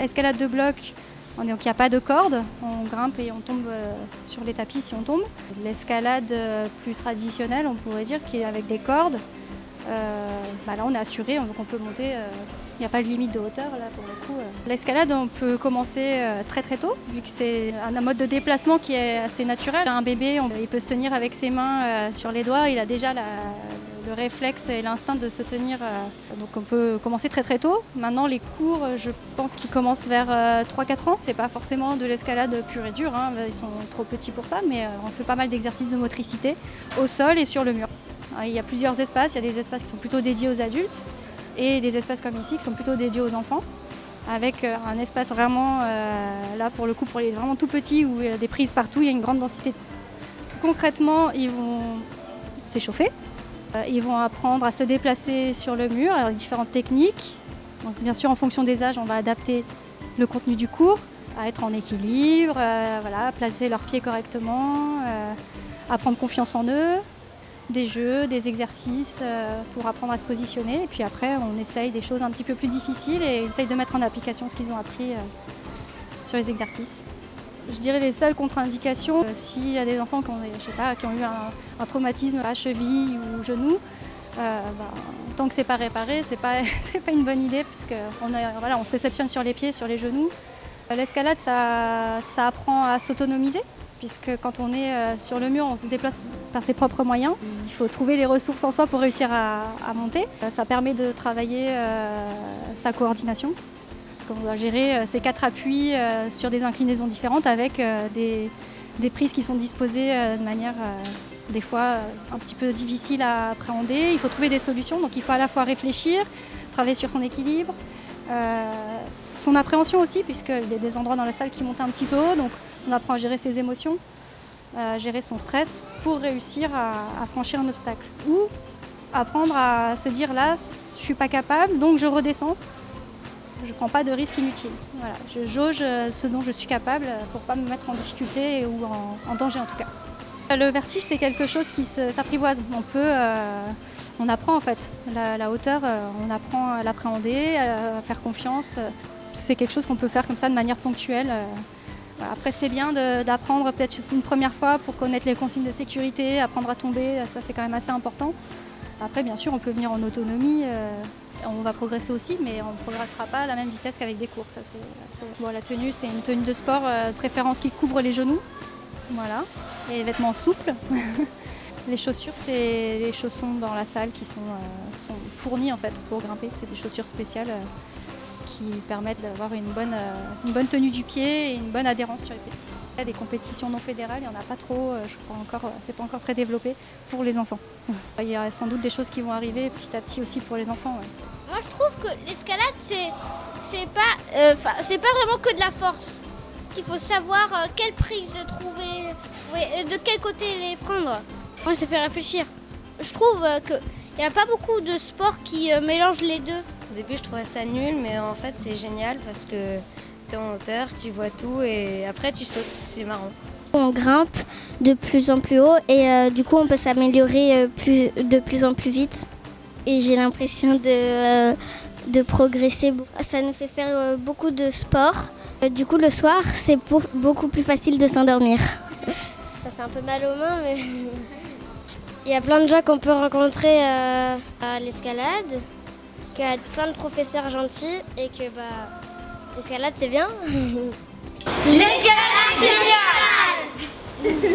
Escalade de bloc, donc il n'y a pas de corde, on grimpe et on tombe sur les tapis si on tombe. L'escalade plus traditionnelle, on pourrait dire, qui est avec des cordes, là on est assuré, donc on peut monter, il n'y a pas de limite de hauteur là pour le coup. L'escalade, on peut commencer très très tôt, vu que c'est un mode de déplacement qui est assez naturel. Un bébé, il peut se tenir avec ses mains sur les doigts, il a déjà le réflexe et l'instinct de se tenir. Donc on peut commencer très très tôt. Maintenant les cours, je pense qu'ils commencent vers 3-4 ans. C'est pas forcément de l'escalade pure et dure, ils sont trop petits pour ça, mais on fait pas mal d'exercices de motricité au sol et sur le mur. Alors, il y a plusieurs espaces, il y a des espaces qui sont plutôt dédiés aux adultes et des espaces comme ici qui sont plutôt dédiés aux enfants, avec un espace vraiment, là pour le coup pour les vraiment tout petits, où il y a des prises partout, il y a une grande densité. Concrètement, ils vont s'échauffer. Ils vont apprendre à se déplacer sur le mur avec différentes techniques. Donc, bien sûr, en fonction des âges, on va adapter le contenu du cours, à être en équilibre, placer leurs pieds correctement, à prendre confiance en eux, des jeux, des exercices pour apprendre à se positionner. Et puis après, on essaye des choses un petit peu plus difficiles et essaye de mettre en application ce qu'ils ont appris sur les exercices. Je dirais les seules contre-indications, s'il y a des enfants qui ont eu un traumatisme à cheville ou genou, tant que c'est pas réparé, c'est pas une bonne idée, puisqu'on se réceptionne sur les pieds, sur les genoux. L'escalade, ça apprend à s'autonomiser, puisque quand on est sur le mur, on se déplace par ses propres moyens. Il faut trouver les ressources en soi pour réussir à monter. Ça permet de travailler sa coordination. Parce qu'on doit gérer ces 4 appuis sur des inclinaisons différentes avec des prises qui sont disposées de manière des fois un petit peu difficile à appréhender. Il faut trouver des solutions, donc il faut à la fois réfléchir, travailler sur son équilibre, son appréhension aussi, puisqu'il y a des endroits dans la salle qui montent un petit peu haut, donc on apprend à gérer ses émotions, gérer son stress pour réussir à franchir un obstacle. Ou apprendre à se dire là, je ne suis pas capable, donc je redescends. Je ne prends pas de risques inutiles. Voilà, je jauge ce dont je suis capable pour ne pas me mettre en difficulté ou en danger en tout cas. Le vertige, c'est quelque chose qui s'apprivoise. On apprend en fait la hauteur, on apprend à l'appréhender, à faire confiance. C'est quelque chose qu'on peut faire comme ça de manière ponctuelle. Après, c'est bien d'apprendre peut-être une première fois pour connaître les consignes de sécurité, apprendre à tomber, ça c'est quand même assez important. Après, bien sûr, on peut venir en autonomie. On va progresser aussi, mais on ne progressera pas à la même vitesse qu'avec des cours. La tenue, c'est une tenue de sport, de préférence qui couvre les genoux. Voilà. Et les vêtements souples. Les chaussures, c'est les chaussons dans la salle qui sont fournis en fait, pour grimper. C'est des chaussures spéciales qui permettent d'avoir une bonne tenue du pied et une bonne adhérence sur les pieds. Il y a des compétitions non fédérales, il n'y en a pas trop, je crois encore, c'est pas encore très développé pour les enfants. Il y a sans doute des choses qui vont arriver petit à petit aussi pour les enfants. Ouais. Moi je trouve que l'escalade c'est pas vraiment que de la force. Il faut savoir quelle prise trouver, de quel côté les prendre. Moi ça fait réfléchir. Je trouve qu'il n'y a pas beaucoup de sports qui mélangent les deux. Au début je trouvais ça nul, mais en fait c'est génial parce que t'es en hauteur, tu vois tout et après tu sautes, c'est marrant. On grimpe de plus en plus haut et du coup on peut s'améliorer de plus en plus vite. Et j'ai l'impression de progresser. Ça nous fait faire beaucoup de sport. Du coup le soir c'est beaucoup plus facile de s'endormir. Ça fait un peu mal aux mains, mais il y a plein de gens qu'on peut rencontrer à l'escalade, qu'il y a plein de professeurs gentils et que l'escalade c'est bien. L'escalade c'est génial.